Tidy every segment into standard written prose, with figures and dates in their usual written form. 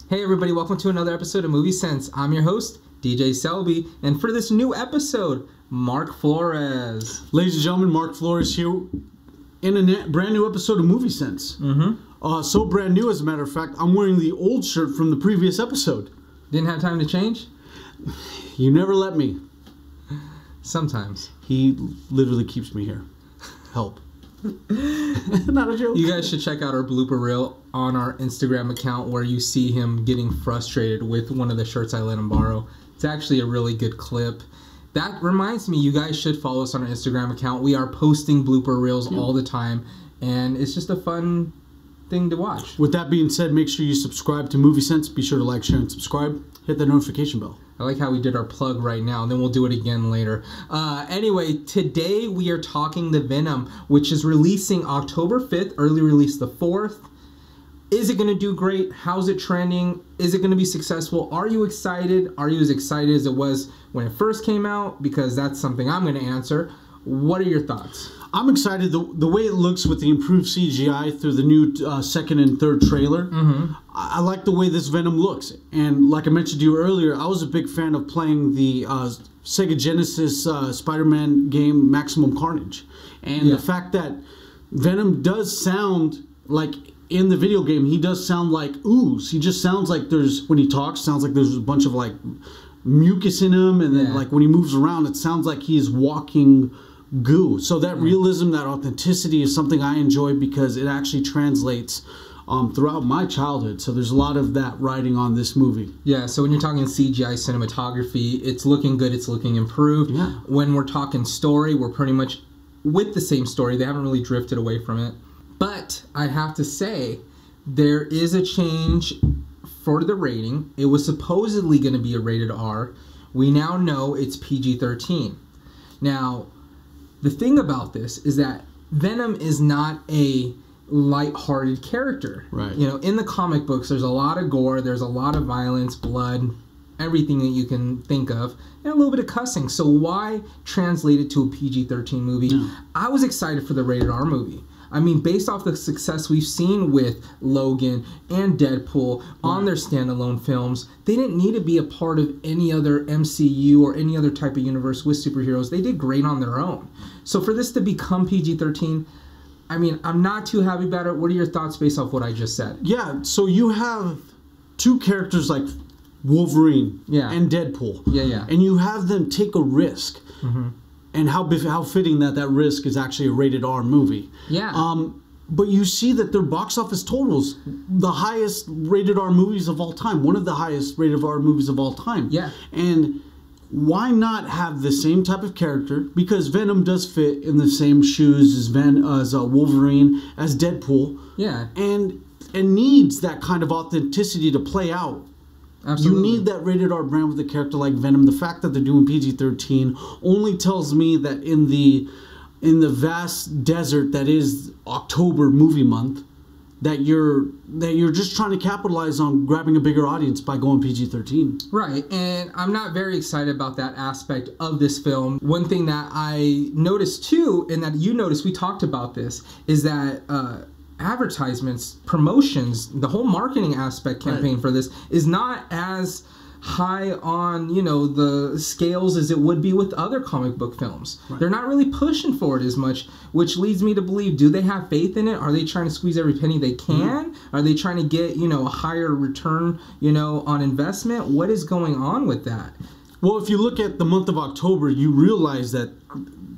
Hey everybody, welcome to another episode of Movie Sense. I'm your host, DJ Selby, and for this new episode, Mark Flores. Ladies and gentlemen, Mark Flores here in a brand new episode of Movie Sense. So brand new, as a matter of fact, I'm wearing the old shirt from the previous episode. Didn't have time to change? You never let me. Sometimes. He literally keeps me here. Help. Not a joke. You guys should check out our blooper reel on our Instagram account where you see him getting frustrated with one of the shirts I let him borrow. It's actually a really good clip. That reminds me, you guys should follow us on our Instagram account. We are posting blooper reels all the time, and it's just a fun thing to watch. With that being said, make sure you subscribe to Movie Sense. Be sure to like, share, and subscribe. Hit the notification bell. I like how we did our plug right now, and then we'll do it again later. Anyway, today we are talking the Venom, which is releasing October 5th, early release the 4th. Is it going to do great? How's it trending? Is it going to be successful? Are you excited? Are you as excited as it was when it first came out? Because that's something I'm going to answer. What are your thoughts? I'm excited. The way it looks with the improved CGI through the new second and third trailer. I like the way this Venom looks. And like I mentioned to you earlier, I was a big fan of playing the Sega Genesis Spider-Man game Maximum Carnage. And the fact that Venom does sound like, in the video game, he does sound like ooze. He just sounds like when he talks, sounds like there's a bunch of like mucus in him. And then like when he moves around, it sounds like he's walking goo. So that realism, that authenticity is something I enjoy because it actually translates throughout my childhood. So there's a lot of that riding on this movie. Yeah, so when you're talking CGI cinematography, it's looking good, it's looking improved. When we're talking story, we're pretty much with the same story. They haven't really drifted away from it. But I have to say, there is a change for the rating. It was supposedly going to be a rated R. We now know it's PG-13. Now, the thing about this is that Venom is not a light-hearted character. Right. You know, in the comic books, there's a lot of gore, there's a lot of violence, blood, everything that you can think of, and a little bit of cussing. So why translate it to a PG-13 movie? I was excited for the rated R movie. I mean, based off the success we've seen with Logan and Deadpool on their standalone films, they didn't need to be a part of any other MCU or any other type of universe with superheroes. They did great on their own. So for this to become PG-13, I mean, I'm not too happy about it. What are your thoughts based off what I just said? Yeah, so you have two characters like Wolverine and Deadpool. And you have them take a risk. And how fitting that risk is actually a rated R movie. But you see that their box office totals, the highest rated R movies of all time, one of the highest rated R movies of all time. And why not have the same type of character? Because Venom does fit in the same shoes as Wolverine, as Deadpool. And needs that kind of authenticity to play out. Absolutely. You need that rated R brand with a character like Venom. The fact that they're doing PG-13 only tells me that in the vast desert that is October movie month, that you're just trying to capitalize on grabbing a bigger audience by going PG-13. Right, and I'm not very excited about that aspect of this film. One thing that I noticed too, and that you noticed, we talked about this, is that advertisements, promotions, the whole marketing aspect campaign for this is not as high on, you know, the scales as it would be with other comic book films. They're not really pushing for it as much, which leads me to believe, do they have faith in it? Are they trying to squeeze every penny they can? Are they trying to get, you know, a higher return, you know, on investment? What is going on with that? Well, if you look at the month of October, you realize that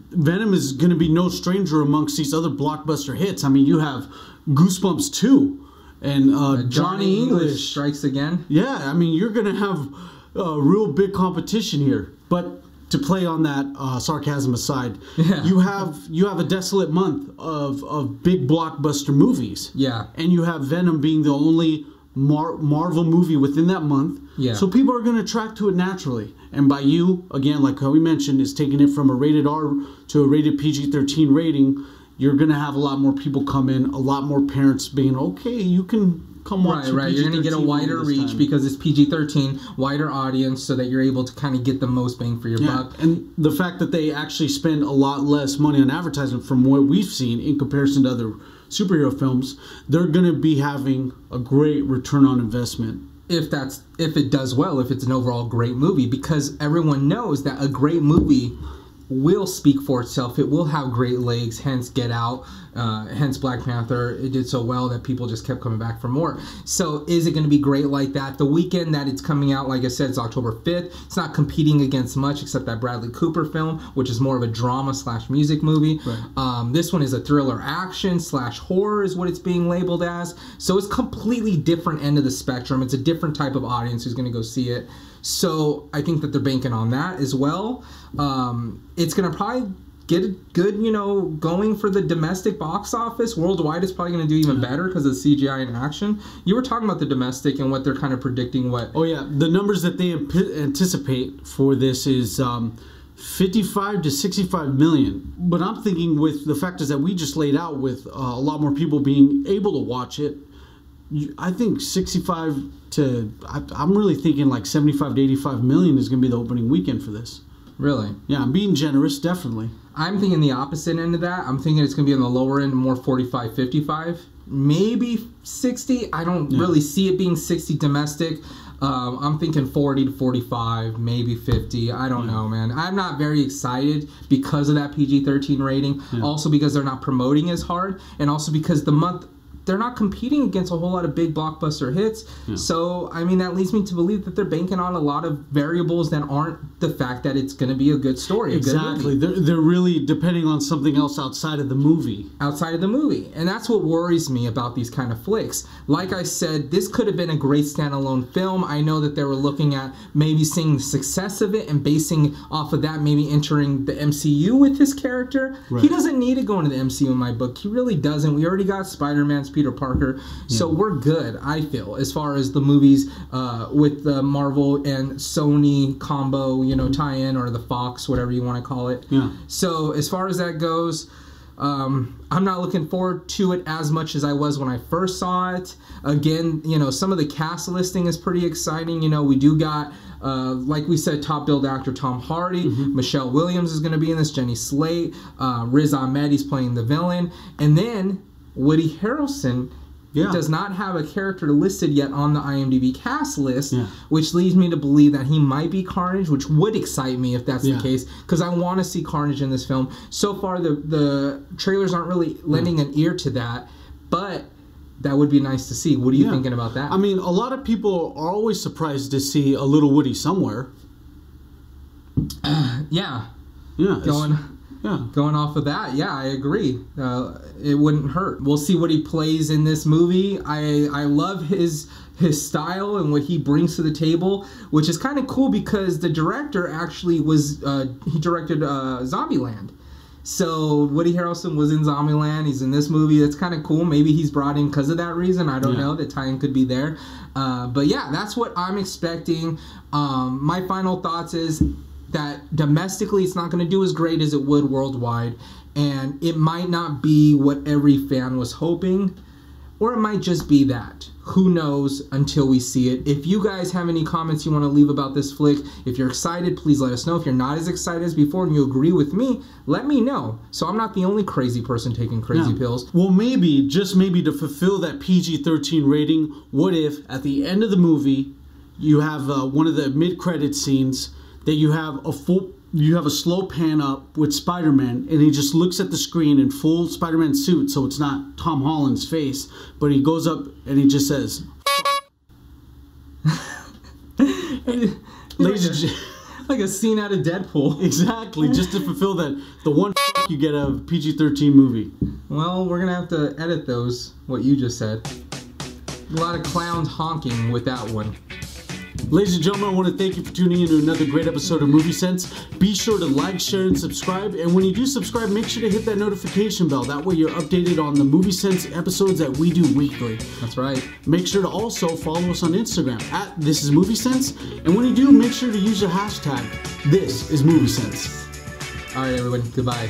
Venom is going to be no stranger amongst these other blockbuster hits. I mean, you have Goosebumps 2 and Johnny English Strikes Again. Yeah, I mean, you're going to have a real big competition here. But to play on that sarcasm aside, you have a desolate month of big blockbuster movies. And you have Venom being the only Marvel movie within that month. So people are going to attract to it naturally. And by you, again, like how we mentioned, is taking it from a rated R to a rated PG-13 rating, you're going to have a lot more people come in, a lot more parents being, okay, you can come watch Right. You're going to get a wider reach because it's PG-13, wider audience, so that you're able to kind of get the most bang for your buck. And the fact that they actually spend a lot less money on advertising from what we've seen in comparison to other superhero films, they're going to be having a great return on investment. if it does well, if it's an overall great movie, because everyone knows that a great movie will speak for itself. It will have great legs, hence Get Out, hence Black Panther. It did so well that people just kept coming back for more. So is it going to be great like that? The weekend that it's coming out, like I said, it's October 5th. It's not competing against much except that Bradley Cooper film, which is more of a drama / music movie. Right. This one is a thriller action / horror is what it's being labeled as. So it's completely different end of the spectrum. It's a different type of audience who's going to go see it. So I think that they're banking on that as well. It's going to probably get it good, going for the domestic box office. Worldwide, it's probably going to do even better because of CGI and action. You were talking about the domestic and what they're kind of predicting. Oh, yeah. The numbers that they anticipate for this is 55 to 65 million. But I'm thinking with the factors that we just laid out, with a lot more people being able to watch it, I think 65 to, I'm really thinking like 75 to 85 million is going to be the opening weekend for this. Really? Yeah, I'm being generous, definitely. I'm thinking the opposite end of that. I'm thinking it's going to be on the lower end, more 45, 55. Maybe 60. I don't really see it being 60 domestic. I'm thinking 40 to 45, maybe 50. I don't know, man. I'm not very excited because of that PG-13 rating. Yeah. Also because they're not promoting as hard. And also because the month... they're not competing against a whole lot of big blockbuster hits. Yeah. So, I mean, that leads me to believe that they're banking on a lot of variables that aren't the fact that it's going to be a good story. Exactly. They're really depending on something else outside of the movie. Outside of the movie. And that's what worries me about these kind of flicks. Like I said, this could have been a great standalone film. I know that they were looking at maybe seeing the success of it and basing off of that, maybe entering the MCU with his character. Right. He doesn't need to go into the MCU in my book. He really doesn't. We already got Spider-Man, Peter Parker, so we're good, I feel, as far as the movies with the Marvel and Sony combo, tie-in, or the Fox, whatever you want to call it. Yeah. So as far as that goes, I'm not looking forward to it as much as I was when I first saw it. Again, some of the cast listing is pretty exciting. We do got, like we said, top billed actor Tom Hardy. Michelle Williams is going to be in this. Jenny Slate. Riz Ahmed, he's playing the villain. And then Woody Harrelson does not have a character listed yet on the IMDb cast list, which leads me to believe that he might be Carnage, which would excite me if that's the case, because I want to see Carnage in this film. So far, the trailers aren't really lending an ear to that, but that would be nice to see. What are you thinking about that? I mean, a lot of people are always surprised to see a little Woody somewhere. Going off of that, I agree. It wouldn't hurt. We'll see what he plays in this movie. I love his style and what he brings to the table, which is kind of cool because the director actually was he directed Zombieland. So Woody Harrelson was in Zombieland. He's in this movie. That's kind of cool. Maybe he's brought in because of that reason. I don't know. The tie-in could be there. But yeah, that's what I'm expecting. My final thoughts is that domestically it's not going to do as great as it would worldwide, and it might not be what every fan was hoping, or it might just be that. Who knows until we see it. If you guys have any comments you want to leave about this flick, if you're excited, please let us know. If you're not as excited as before and you agree with me, let me know, so I'm not the only crazy person taking crazy pills. Well, maybe, just maybe, to fulfill that PG-13 rating, what if at the end of the movie you have one of the mid-credit scenes that you have a slow pan up with Spider-Man, and he just looks at the screen in full Spider-Man suit, so it's not Tom Holland's face, but he goes up and he just says, like a scene out of Deadpool. Exactly, just to fulfill that, the one you get a PG-13 movie. Well, we're gonna have to edit those, what you just said. A lot of clowns honking with that one. Ladies and gentlemen, I want to thank you for tuning in to another great episode of Movie Sense. Be sure to like, share, and subscribe. And when you do subscribe, make sure to hit that notification bell. That way you're updated on the Movie Sense episodes that we do weekly. That's right. Make sure to also follow us on Instagram at This Is Movie Sense. And when you do, make sure to use the hashtag This Is Movie Sense. All right, everyone. Goodbye.